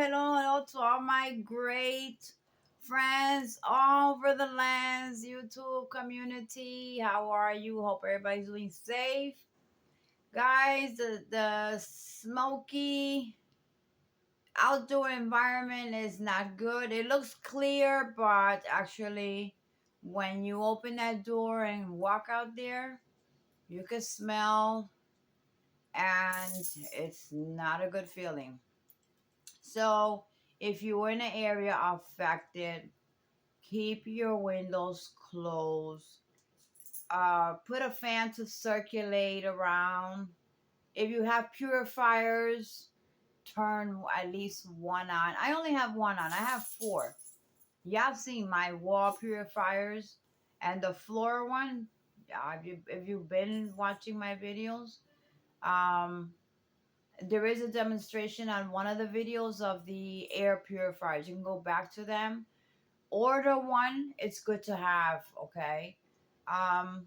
hello to all my great friends all over the lands, YouTube community. How are you? Hope everybody's doing safe. Guys, the smoky outdoor environment is not good. It looks clear, but actually, when you open that door and walk out there, you can smell, and it's not a good feeling. So, if you're in an area affected, keep your windows closed. Put a fan to circulate around. If you have purifiers, turn at least one on. I only have one on. I have four. Y'all seen my wall purifiers and the floor one. Yeah, if you've been watching my videos, um, there is a demonstration on one of the videos of the air purifiers. You can go back to them. Order one. It's good to have. Okay. Um,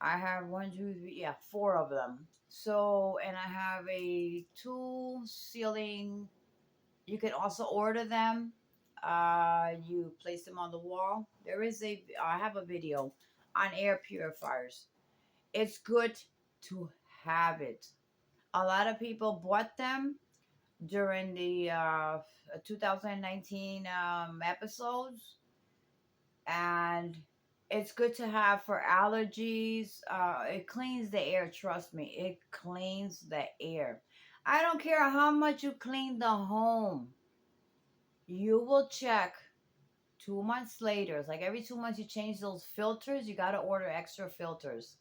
I have one, two, three, yeah, four of them. So, and I have a two ceiling. You can also order them. You place them on the wall. I have a video on air purifiers. It's good to have it. A lot of people bought them during the 2019 episodes, and it's good to have for allergies. It cleans the air. Trust me, it cleans the air. I don't care how much you clean the home. You will check 2 months later. It's like every 2 months you change those filters. You got to order extra filters.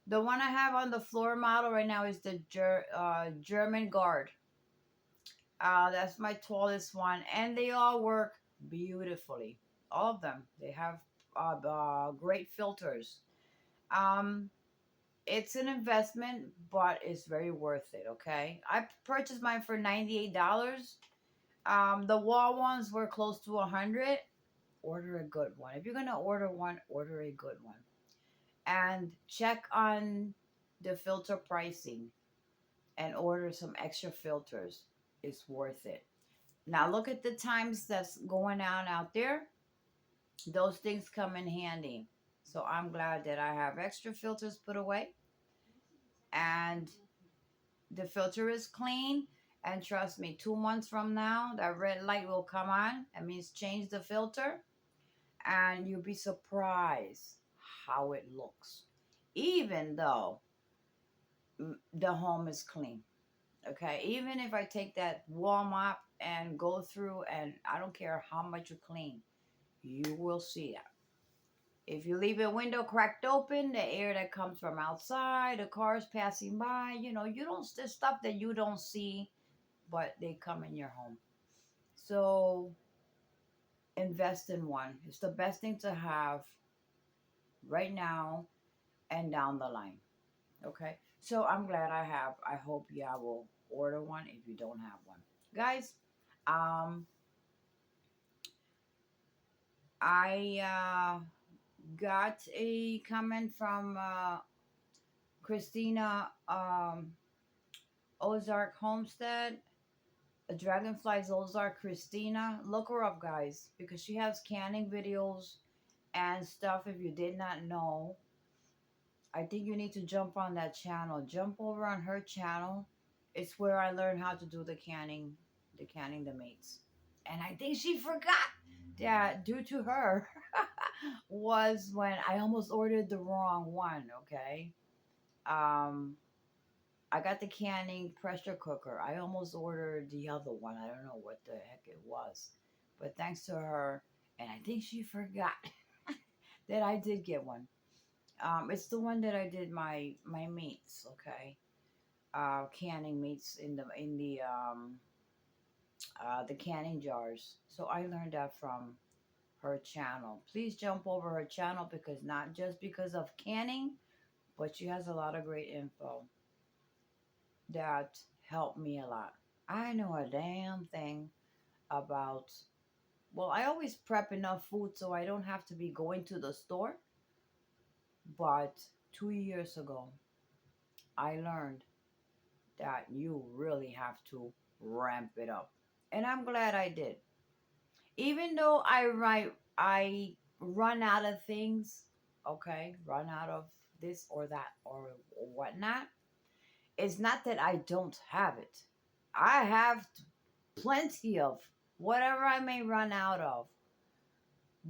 The one I have on the floor model right now is the German Guard. That's my tallest one, and they all work beautifully. All of them. They have great filters. Um, it's an investment, but it's very worth it. Okay, I purchased mine for $98. The wall ones were close to 100. Order a good one. If you're gonna order one, order a good one, and check on the filter pricing and order some extra filters. It's worth it. Now look at the times that's going on out there. Those things come in handy. So I'm glad that I have extra filters put away, and the filter is clean. And trust me, 2 months from now, that red light will come on. That means change the filter, and you'll be surprised how it looks, even though the home is clean. Okay, even if I take that wall mop and go through, and I don't care how much you clean, you will see that. If you leave a window cracked open, the air that comes from outside, the cars passing by, you don't, there's stuff that you don't see, but they come in your home. So invest in one. It's the best thing to have right now and down the line. Okay. So I'm glad I have. I hope y'all will order one if you don't have one. Guys, um, I got a comment from Christina Ozark Homestead. Dragonflies Ozark Christina. Look her up, guys, because she has canning videos and stuff. If you did not know, I think you need to jump on that channel. Jump over on her channel. It's where I learned how to do the mates. And I think she forgot that due to her was when I almost ordered the wrong one, okay? Um I got the canning pressure cooker. I almost ordered the other one. I don't know what the heck it was. But thanks to her, and I think she forgot that I did get one. It's the one that I did my meats, okay? Canning meats in the canning jars. So I learned that from her channel. Please jump over her channel, because not just because of canning, but she has a lot of great info that helped me a lot. I know a damn thing about, well, I always prep enough food so I don't have to be going to the store. But 2 years ago, I learned that you really have to ramp it up. And I'm glad I did. Even though I run out of things, okay, run out of this or that or whatnot. It's not that I don't have it. I have plenty of whatever I may run out of,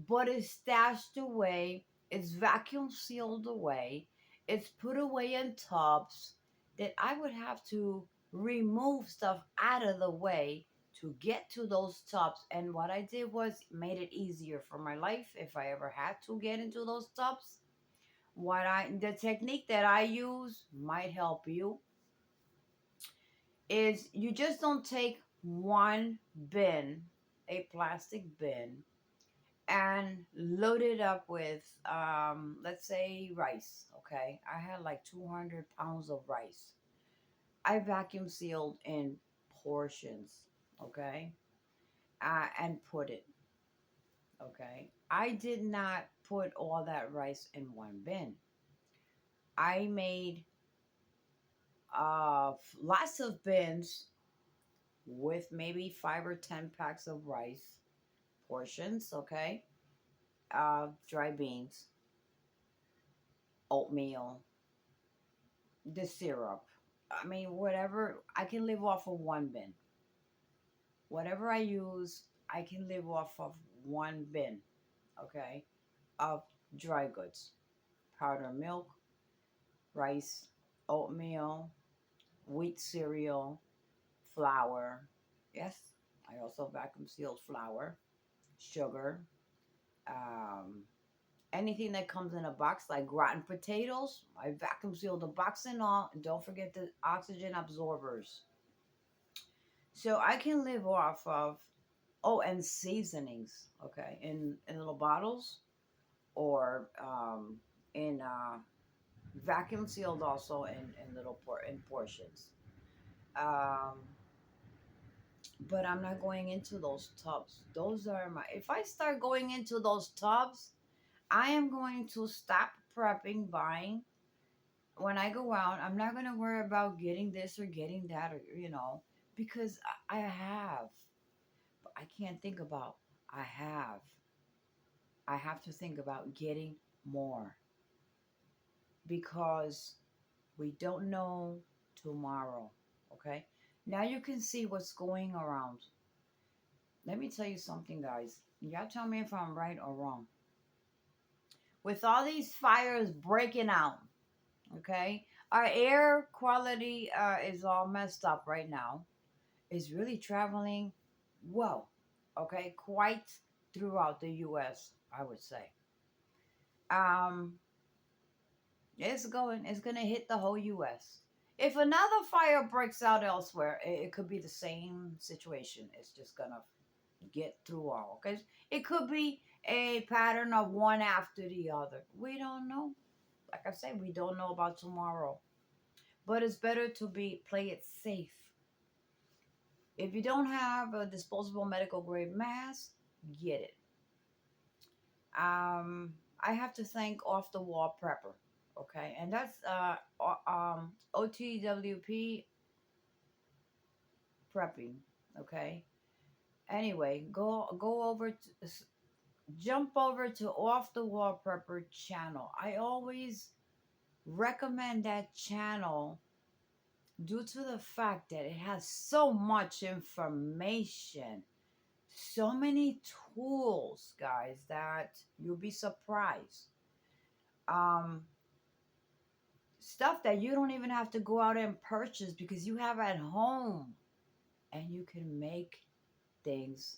but it's stashed away, it's vacuum sealed away, it's put away in tubs that I would have to remove stuff out of the way to get to those tubs. And what I did was made it easier for my life if I ever had to get into those tubs. The technique that I use might help you is you just don't take one bin, a plastic bin, and load it up with let's say rice. Okay, I had like 200 pounds of rice. I vacuum sealed in portions. Okay, and put it. Okay, I did not put all that rice in one bin. I made lots of bins with maybe 5 or 10 packs of rice portions. Okay, dry beans, oatmeal, the syrup. I mean, whatever, I can live off of one bin. Whatever I use, I can live off of one bin, okay, of dry goods. Powdered milk, rice, oatmeal, wheat cereal, flour. Yes, I also vacuum sealed flour, sugar, um, anything that comes in a box, like rotten potatoes. I vacuum seal the box and all. And don't forget the oxygen absorbers. So I can live off of, oh, and seasonings, okay, in little bottles or in vacuum sealed also in in portions. Um, but I'm not going into those tubs. Those are my. If I start going into those tubs, I am going to stop prepping, buying. When I go out, I'm not going to worry about getting this or getting that, or because I have. But I can't think about I have. I have to think about getting more because we don't know tomorrow. Okay. Now you can see what's going around. Let me tell you something, guys. Y'all tell me if I'm right or wrong. With all these fires breaking out, okay, our air quality is all messed up right now. It's really traveling well, okay, quite throughout the U.S., I would say. Um, it's gonna hit the whole US. If another fire breaks out elsewhere, it could be the same situation. It's just gonna get through all. Because it could be a pattern of one after the other. We don't know. Like I said, we don't know about tomorrow. But it's better to play it safe. If you don't have a disposable medical grade mask, get it. I have to thank Off the Wall Prepper. Okay, and that's OTWP prepping. Okay. Anyway, go over to jump over to Off the Wall Prepper channel. I always recommend that channel due to the fact that it has so much information, so many tools, guys, that you'll be surprised. Um, Stuff that you don't even have to go out and purchase because you have at home and you can make things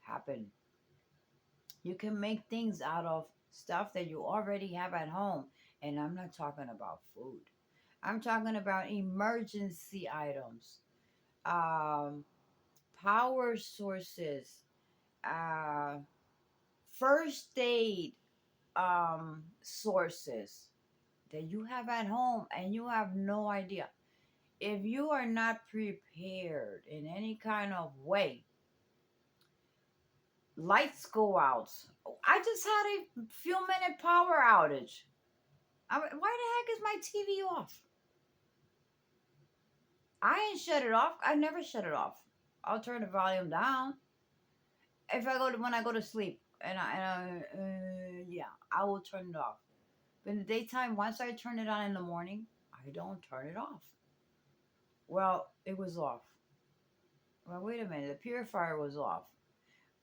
happen. You can make things out of stuff that you already have at home. And I'm not talking about food, I'm talking about emergency items, um, power sources, uh, first aid sources that you have at home and you have no idea. If you are not prepared in any kind of way, lights go out. I just had a few minute power outage. Why the heck is my TV off? I ain't shut it off. I never shut it off. I'll turn the volume down if I go to when I go to sleep, yeah, I will turn it off. But in the daytime, once I turn it on in the morning, I don't turn it off. Well, it was off. Well, wait a minute. The purifier was off.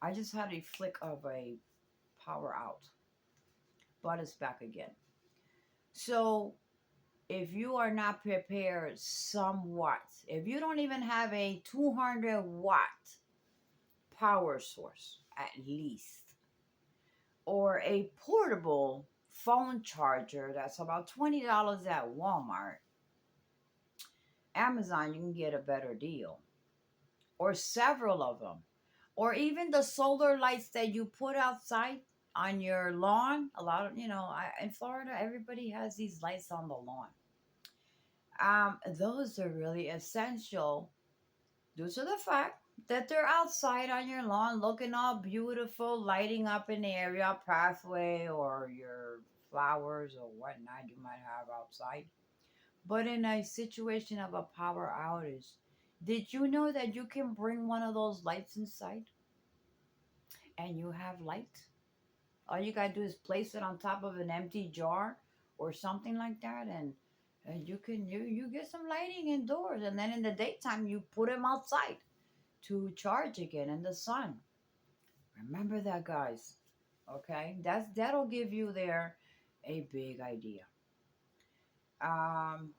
I just had a flick of a power out, but it's back again. So if you are not prepared somewhat, if you don't even have a 200-watt power source at least, or a portable phone charger that's about $20 at Walmart, Amazon, you can get a better deal, or several of them, or even the solar lights that you put outside on your lawn. A lot of, in Florida, everybody has these lights on the lawn. Those are really essential due to the fact that they're outside on your lawn looking all beautiful, lighting up an area, pathway, or your flowers or whatnot you might have outside. But in a situation of a power outage, did you know that you can bring one of those lights inside and you have light? All you gotta do is place it on top of an empty jar or something like that, and you get some lighting indoors. And then in the daytime, you put them outside to charge again in the sun. Remember that, guys. Okay, that'll give you there a big idea. Um,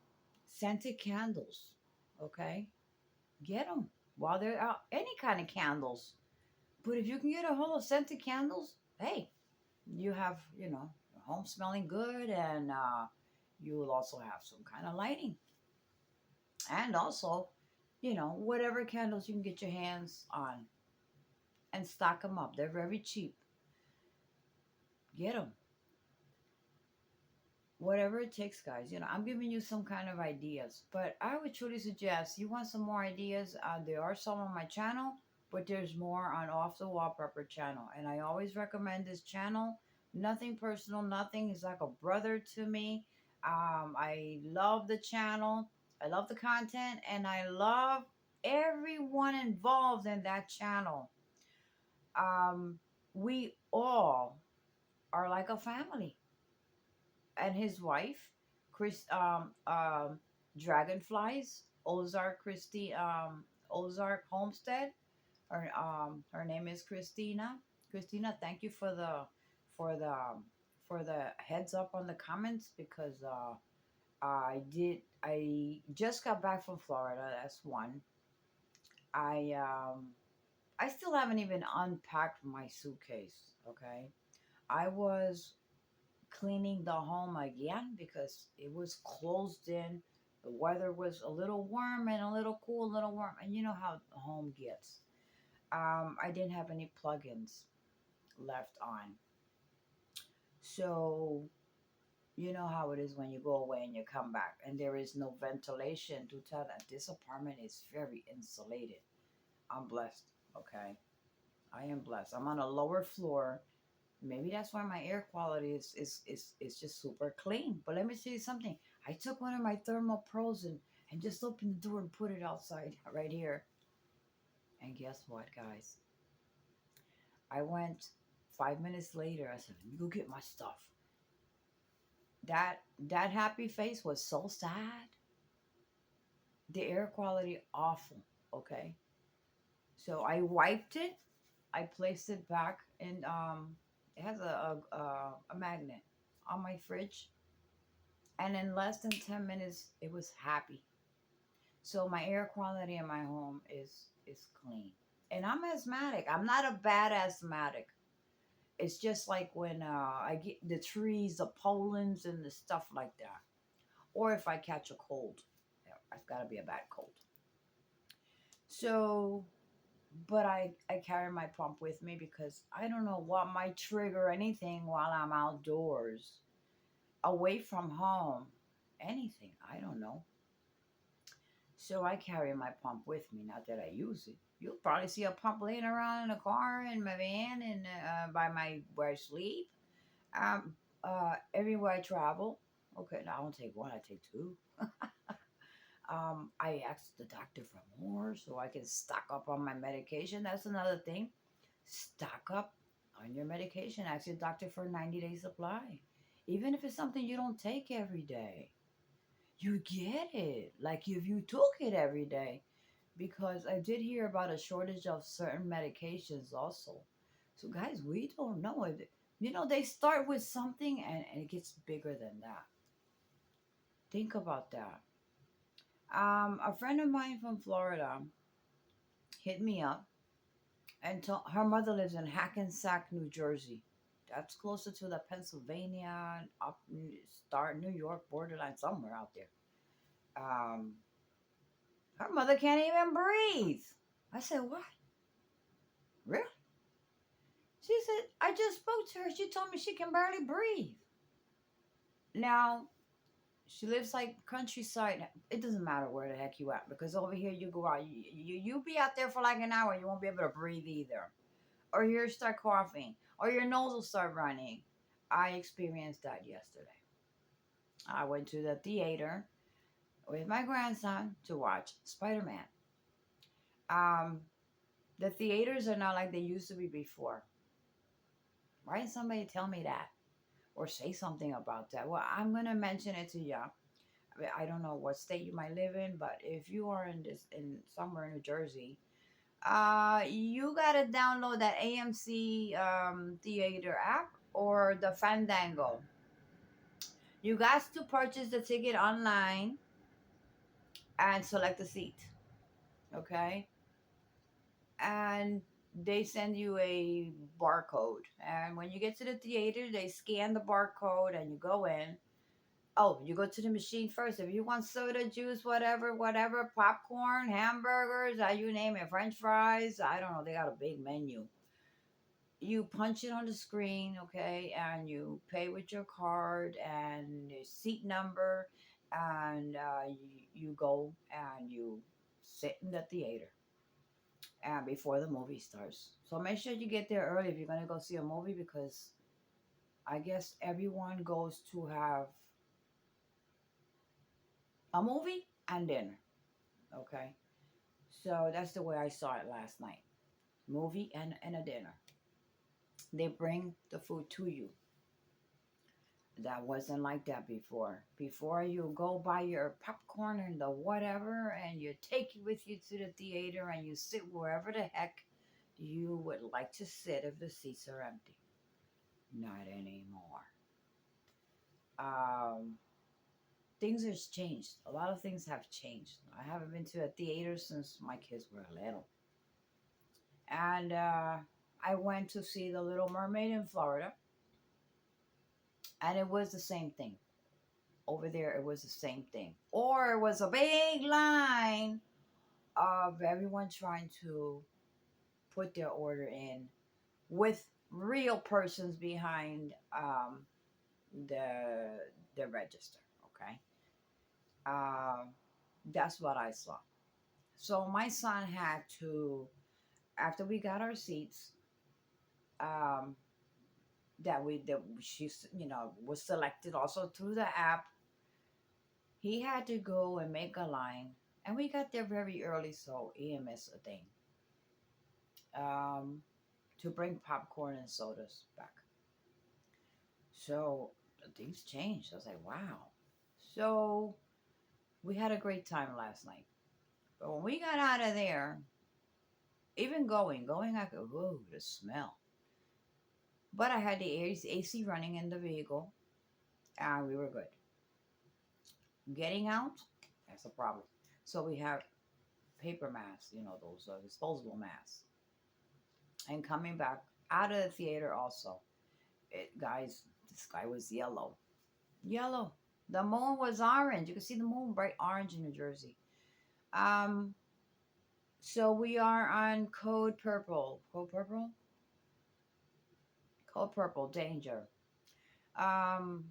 Scented candles. Okay, get them while they're out. Any kind of candles, but if you can get a hold of scented candles, hey, you have home smelling good, and you will also have some kind of lighting, and also whatever candles you can get your hands on and stock them up. They're very cheap. Get them. Whatever it takes, guys. I'm giving you some kind of ideas, but I would truly suggest you want some more ideas. There are some on my channel, but there's more on Off the Wall Prepper channel, and I always recommend this channel. Nothing personal, nothing. Is like a brother to me. I love the channel. I love the content, and I love everyone involved in that channel. We all are like a family, and his wife, Chris, Dragonflies, Ozark Homestead. Her name is Christina. Christina, thank you for the for the heads up on the comments, because I just got back from Florida. That's one. I um I still haven't even unpacked my suitcase. Okay, I was cleaning the home again because it was closed in. The weather was a little warm and a little cool, a little warm, and you know how the home gets. I didn't have any plugins left on, so you know how it is when you go away and you come back, and there is no ventilation to tell that this apartment is very insulated. I'm blessed. Okay, I am blessed. I'm on a lower floor. Maybe that's why my air quality is just super clean. But let me tell you something. I took one of my thermal pros and just opened the door and put it outside right here. And guess what, guys? I went 5 minutes later. I said, let me go get my stuff. That happy face was so sad. The air quality awful. Okay. So I wiped it. I placed it back, and it has a magnet on my fridge, and in less than 10 minutes it was happy. So my air quality in my home is clean, and I'm asthmatic. I'm not a bad asthmatic. It's just like when I get the trees, the pollens, and the stuff like that, or if I catch a cold. Yeah, I've got to be a bad cold. So, but I carry my pump with me because I don't know what might trigger anything while I'm outdoors, away from home, anything. I don't know. So I carry my pump with me, not that I use it. You'll probably see a pump laying around in the car, in my van, and by my where I sleep. Everywhere I travel. Okay, now I don't take one, I take two. I asked the doctor for more so I can stock up on my medication. That's another thing. Stock up on your medication. Ask your doctor for a 90-day supply. Even if it's something you don't take every day, you get it. Like if you took it every day. Because I did hear about a shortage of certain medications also. So, guys, we don't know. They start with something and it gets bigger than that. Think about that. A friend of mine from Florida hit me up and her mother lives in Hackensack, New Jersey. That's closer to the Pennsylvania, up start New York borderline, somewhere out there. Um, Her mother can't even breathe. I said, "What? Really?" She said, "I just spoke to her. She told me she can barely breathe." Now, she lives like countryside. It doesn't matter where the heck you at because over here you go out, you be out there for like an hour, you won't be able to breathe either, or you start coughing, or your nose will start running. I experienced that yesterday. I went to the theater with my grandson to watch Spider Man. Um, the theaters are not like they used to be before. Why didn't somebody tell me that or say something about that? Well, I'm gonna mention it to you. I don't know what state you might live in, but if you are in somewhere in New Jersey, you gotta download that AMC theater app or the Fandango. You got to purchase the ticket online and select the seat. Okay, and they send you a barcode, and when you get to the theater, they scan the barcode and you go in. Oh, you go to the machine first. If you want soda, juice, whatever, popcorn, hamburgers, you name it, French fries, I don't know. They got a big menu. You punch it on the screen, okay, and you pay with your card and your seat number, and you go and you sit in the theater and before the movie starts. So make sure you get there early if you're gonna go see a movie because I guess everyone goes to have a movie and dinner. Okay. So that's the way I saw it last night. Movie and a dinner. They bring the food to you. That wasn't like that before. Before you go buy your popcorn and the whatever and you take it with you to the theater and you sit wherever the heck you would like to sit if the seats are empty. Not anymore. Um, things has changed. A lot of things have changed. I haven't been to a theater since my kids were little. And I went to see The Little Mermaid in Florida, and it was the same thing. Over there, it was the same thing. Or it was a big line of everyone trying to put their order in with real persons behind the the register. Okay, um, that's what I saw. So my son had to, after we got our seats, um, that she's was selected also through the app. He had to go and make a line, and we got there very early, so he missed a thing. Um, to bring popcorn and sodas back. So things changed. I was like, wow. So we had a great time last night. But when we got out of there, even going, I could, whoa, the smell. But I had the AC running in the vehicle, and we were good. Getting out, that's a problem. So we have paper masks, those disposable masks. And coming back out of the theater also, guys, the sky was yellow. Yellow. The moon was orange. You can see the moon bright orange in New Jersey. Um, so we are on code purple. Code purple? Code purple, danger. Um,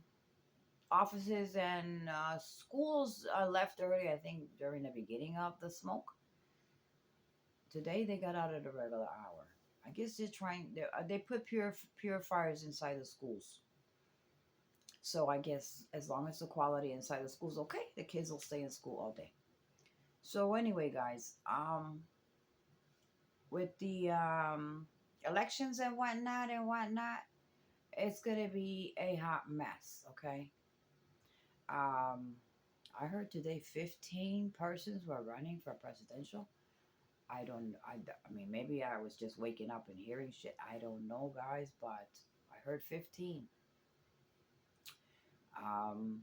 Offices and schools left early, I think, during the beginning of the smoke. Today they got out at a regular hour. I guess they put purifiers inside the schools. So I guess as long as the quality inside the school is okay, the kids will stay in school all day. So anyway, guys, with the elections and whatnot, it's gonna be a hot mess. Okay. Um, I heard today 15 persons were running for presidential. I mean, maybe I was just waking up and hearing shit. I don't know, guys, but I heard 15. Um,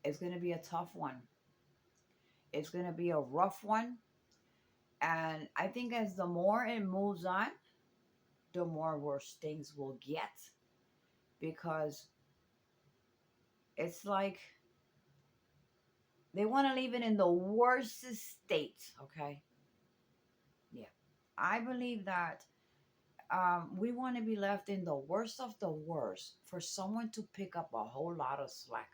it's going to be a tough one. It's going to be a rough one. And I think as the more it moves on, the more worse things will get. Because it's like they want to leave it in the worst state, okay? Yeah. I believe that we want to be left in the worst of the worst for someone to pick up a whole lot of slack.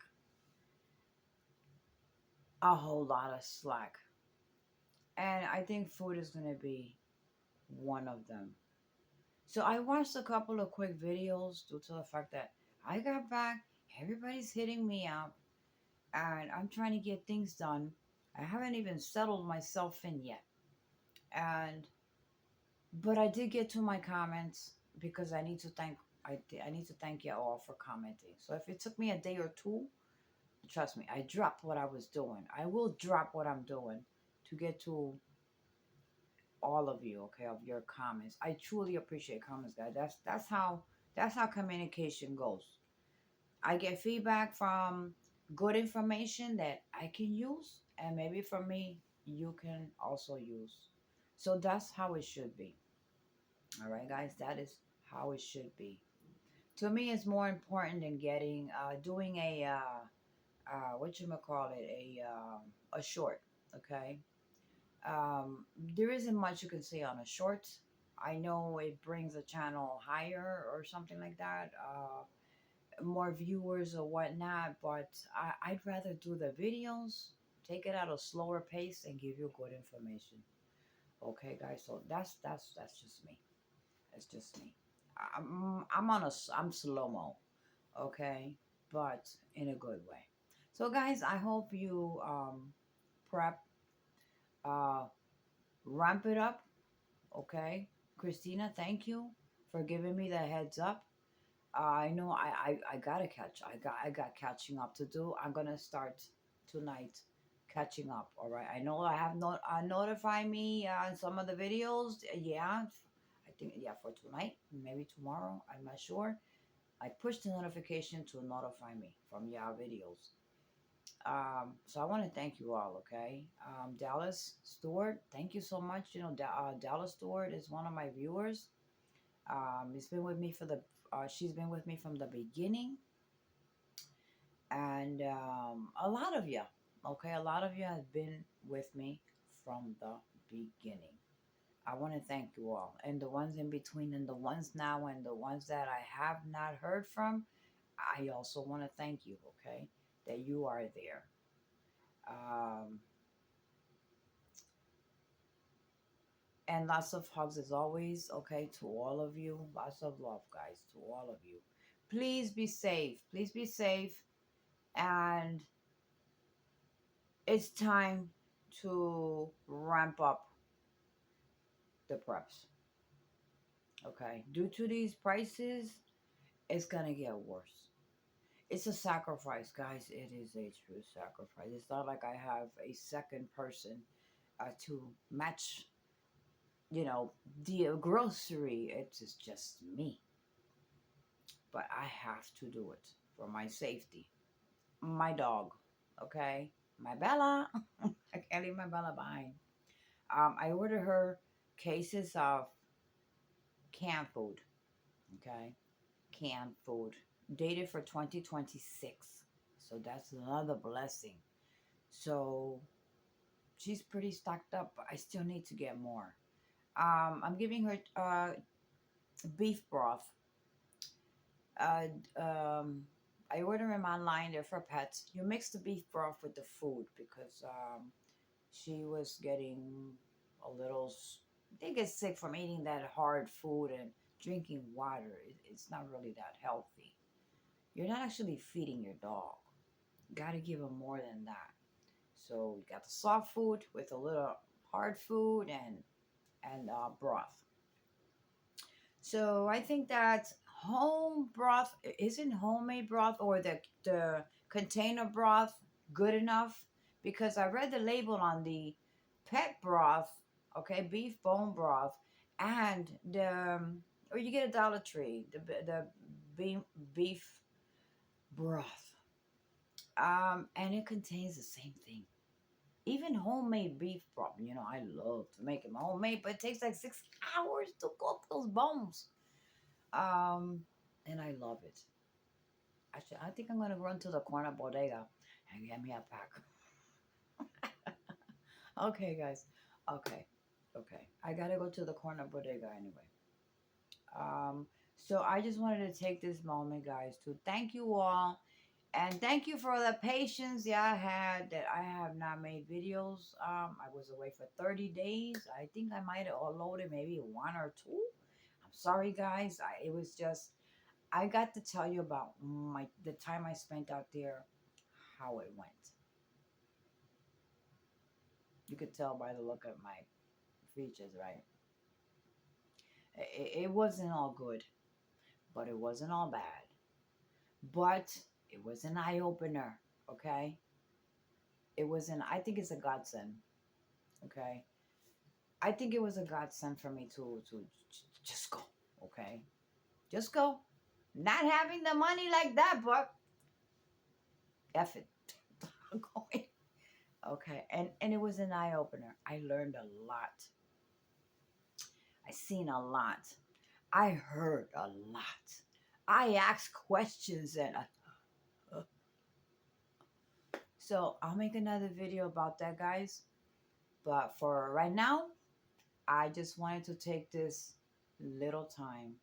A whole lot of slack. And I think food is going to be one of them. So I watched a couple of quick videos due to the fact that I got back, everybody's hitting me up, and I'm trying to get things done. I haven't even settled myself in yet. And but I did get to my comments because I need to thank you all for commenting. So if it took me a day or two, trust me, I dropped what I was doing. I will drop what I'm doing to get to all of you, okay, of your comments. I truly appreciate comments, guys. That's how communication goes. I get feedback from good information that I can use, and maybe from me you can also use. So that's how it should be. All right, guys, that is how it should be. To me, it's more important than getting doing what you call it, a short. Okay, there isn't much you can say on a short. I know it brings a channel higher or something like that, more viewers or whatnot, but I'd rather do the videos, take it at a slower pace, and give you good information. Okay, guys, so that's just me. That's just me. I'm slow mo, okay, but in a good way. So, guys, I hope you prep, uh, ramp it up. Okay, Christina, thank you for giving me the heads up. I know I gotta I got catching up to do. I'm gonna start tonight catching up. All right. I know I have not notify me on some of the videos. Yeah, I think yeah for tonight, maybe tomorrow. I'm not sure. I pushed the notification to notify me from your videos. So I want to thank you all. Okay, Dallas Stewart, thank you so much. You know, Dallas Stewart is one of my viewers. It's been with me for the. She's been with me from the beginning, and a lot of you. Okay, a lot of you have been with me from the beginning. I want to thank you all, and the ones in between, and the ones now, and the ones that I have not heard from. I also want to thank you. Okay, that you are there. Um, and lots of hugs as always. Okay, to all of you. Lots of love, guys, to all of you. Please be safe. Please be safe. And it's time to ramp up the preps. Okay. Due to these prices, it's going to get worse. It's a sacrifice, guys. It is a true sacrifice. It's not like I have a second person to match, you know, the grocery. It's just me. But I have to do it for my safety. My dog, okay? My Bella. I can't leave my Bella behind. I ordered her cases of canned food, okay? Canned food, dated for 2026. So that's another blessing. So she's pretty stocked up, but I still need to get more. I'm giving her beef broth. Uh, um, I order them online. They're for pets. You mix the beef broth with the food because she was getting a little. They get sick from eating that hard food and drinking water. It's not really that healthy. You're not actually feeding your dog. Got to give them more than that. So you got the soft food with a little hard food and broth. So I think that home broth isn't homemade broth or the container broth good enough because I read the label on the pet broth, okay, beef bone broth, and the or you get a Dollar Tree the beef broth, and it contains the same thing. Even homemade beef broth, I love to make it my homemade, but it takes like 6 hours to cook those bones. Um, and I love it. Actually, I think I'm gonna run to the corner bodega and get me a pack. Okay, guys. Okay, okay. I gotta go to the corner bodega anyway. Um, so I just wanted to take this moment, guys, to thank you all and thank you for the patience yeah I had that I have not made videos. I was away for 30 days. I think I might have uploaded maybe one or two. I'm sorry, guys. It was just I got to tell you about the time I spent out there, how it went. You could tell by the look of my features, right? It wasn't all good, but it wasn't all bad. But it was an eye opener, okay? I think it's a godsend, okay? I think it was a godsend for me to just go, okay? Just go. Not having the money like that, but F it. I'm going. Okay. And it was an eye opener. I learned a lot. I seen a lot. I heard a lot. I asked questions so I'll make another video about that, guys. But for right now, I just wanted to take this little time.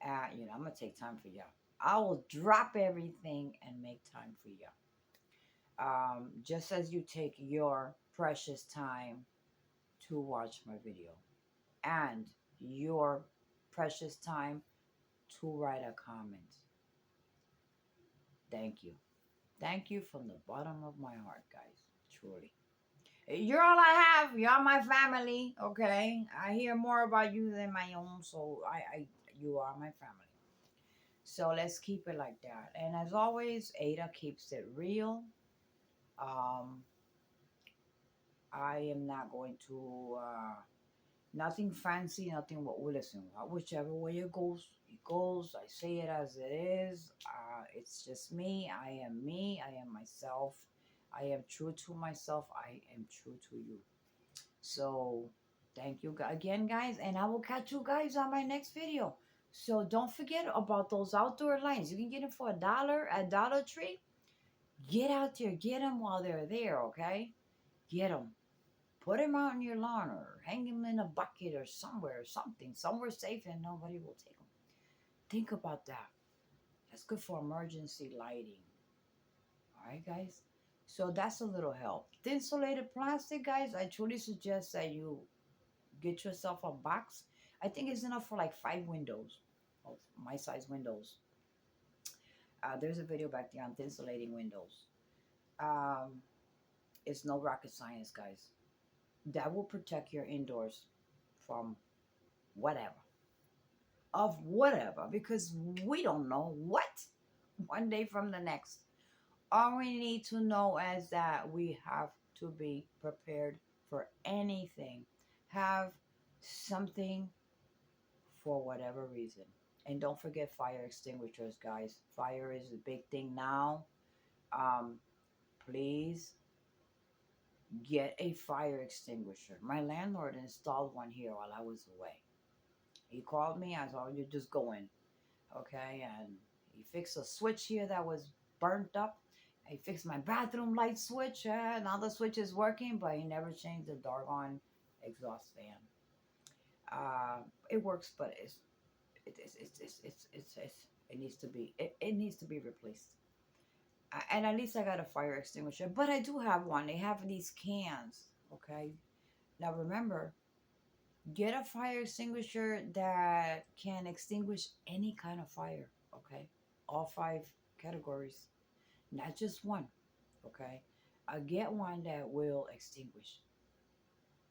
I'm gonna take time for y'all. I will drop everything and make time for y'all. Just as you take your precious time to watch my video and your precious time to write a comment. Thank you. Thank you from the bottom of my heart, guys. Truly. You're all I have. You're my family. Okay. I hear more about you than my own, so you are my family. So let's keep it like that. And as always, Ada keeps it real. Um, I am not going to nothing fancy, nothing what we listen. Whichever way it goes, it goes. I say it as it is. It's just me. I am me. I am myself. I am true to myself. I am true to you. So thank you again, guys, and I will catch you guys on my next video. So don't forget about those outdoor lines. You can get them for $1 at Dollar Tree. Get out there, get them while they're there. Okay, get them. Put them out in your lawn or hang them in a bucket or somewhere, somewhere safe and nobody will take them. Think about that. That's good for emergency lighting. All right, guys. So that's a little help. Thin insulated plastic, guys. I truly suggest that you get yourself a box. I think it's enough for like 5 windows, of my size windows. There's a video back there on insulating windows. Um, it's no rocket science, guys. That will protect your indoors from whatever, of whatever, because we don't know what one day from the next. All we need to know is that we have to be prepared for anything. Have something for whatever reason. And don't forget fire extinguishers, guys. Fire is a big thing now. Um, please get a fire extinguisher. My landlord installed one here while I was away. He called me. I said, "You just go in, okay?" And he fixed a switch here that was burnt up. He fixed my bathroom light switch. Now the switch is working, but he never changed the doggone exhaust fan. It works, but it needs to be it needs to be replaced. And at least I got a fire extinguisher, but I do have one. They have these cans, okay? Now remember, get a fire extinguisher that can extinguish any kind of fire, okay? All 5 categories, not just one, okay? Get one that will extinguish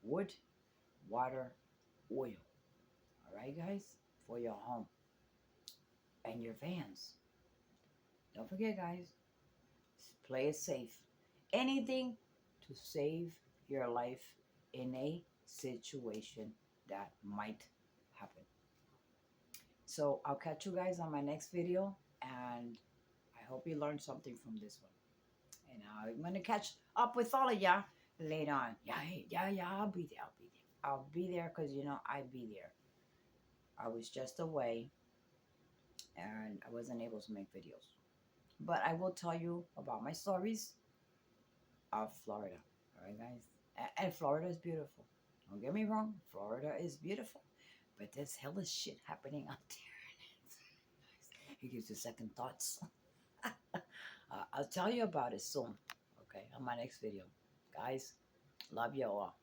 wood, water, oil. All right, guys, for your home and your vans. Don't forget, guys, play it safe. Anything to save your life in a situation that might happen. So I'll catch you guys on my next video, and I hope you learned something from this one. And I'm gonna catch up with all of y'all later on. Yeah, yeah. I'll be there. I'll be there because I'd be there. I was just away, and I wasn't able to make videos. But I will tell you about my stories of Florida. All right, guys. And Florida is beautiful. Don't get me wrong. Florida is beautiful, but there's hella shit happening out there. It gives you second thoughts. I'll tell you about it soon. Okay, on my next video. Guys, love you all.